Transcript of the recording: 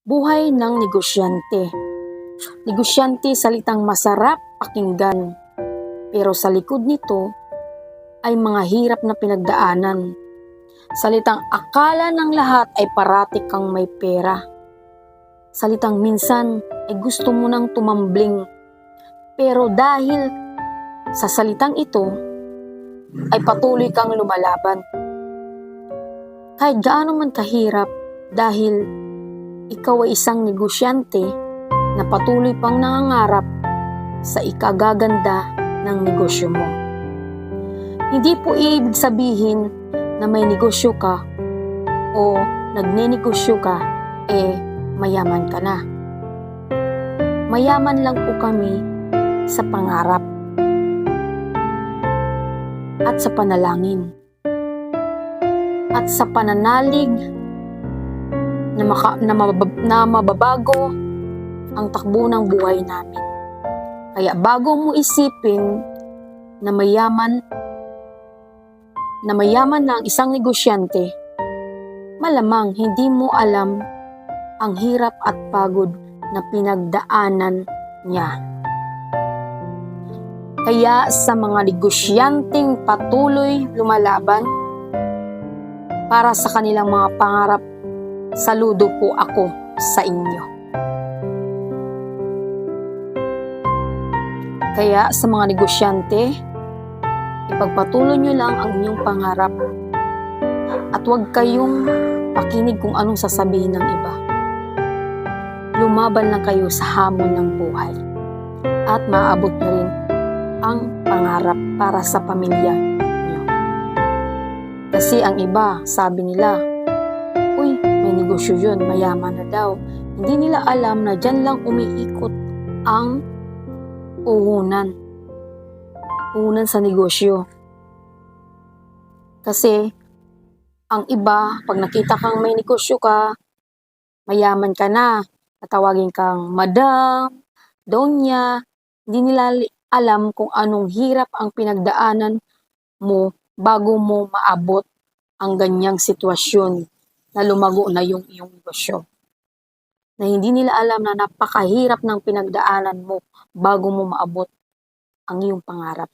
Buhay ng negosyante. Negosyante, salitang masarap pakinggan, pero sa likod nito ay mga hirap na pinagdaanan. Salitang akala ng lahat ay parati kang may pera. Salitang minsan ay gusto mo nang tumambling, pero dahil sa salitang ito ay patuloy kang lumalaban. Kahit gaano man kahirap, dahil ikaw ay isang negosyante na patuloy pang nangangarap sa ikagaganda ng negosyo mo. Hindi po ibig sabihin na may negosyo ka o nagnenegosyo ka, mayaman ka na. Mayaman lang po kami sa pangarap at sa panalangin at sa pananalig na mababago ang takbo ng buhay namin. Kaya bago mo isipin na mayaman na ang isang negosyante, malamang hindi mo alam ang hirap at pagod na pinagdaanan niya. Kaya sa mga negosyanteng patuloy lumalaban para sa kanilang mga pangarap, saludo po ako sa inyo. Kaya sa mga negosyante, ipagpatuloy nyo lang ang inyong pangarap at huwag kayong pakinig kung anong sasabihin ng iba. Lumaban lang kayo sa hamon ng buhay at maaabot nyo rin ang pangarap para sa pamilya nyo. Kasi ang iba, sabi nila, uy, may negosyo yun, mayaman na daw. Hindi nila alam na dyan lang umiikot ang puhunan sa negosyo. Kasi ang iba, pag nakita kang may negosyo ka, mayaman ka na, tatawagin kang madam, donya, hindi nila alam kung anong hirap ang pinagdaanan mo bago mo maabot ang ganyang sitwasyon na lumago na yung iyong negosyo. Na hindi nila alam na napakahirap ng pinagdaanan mo bago mo maabot ang iyong pangarap.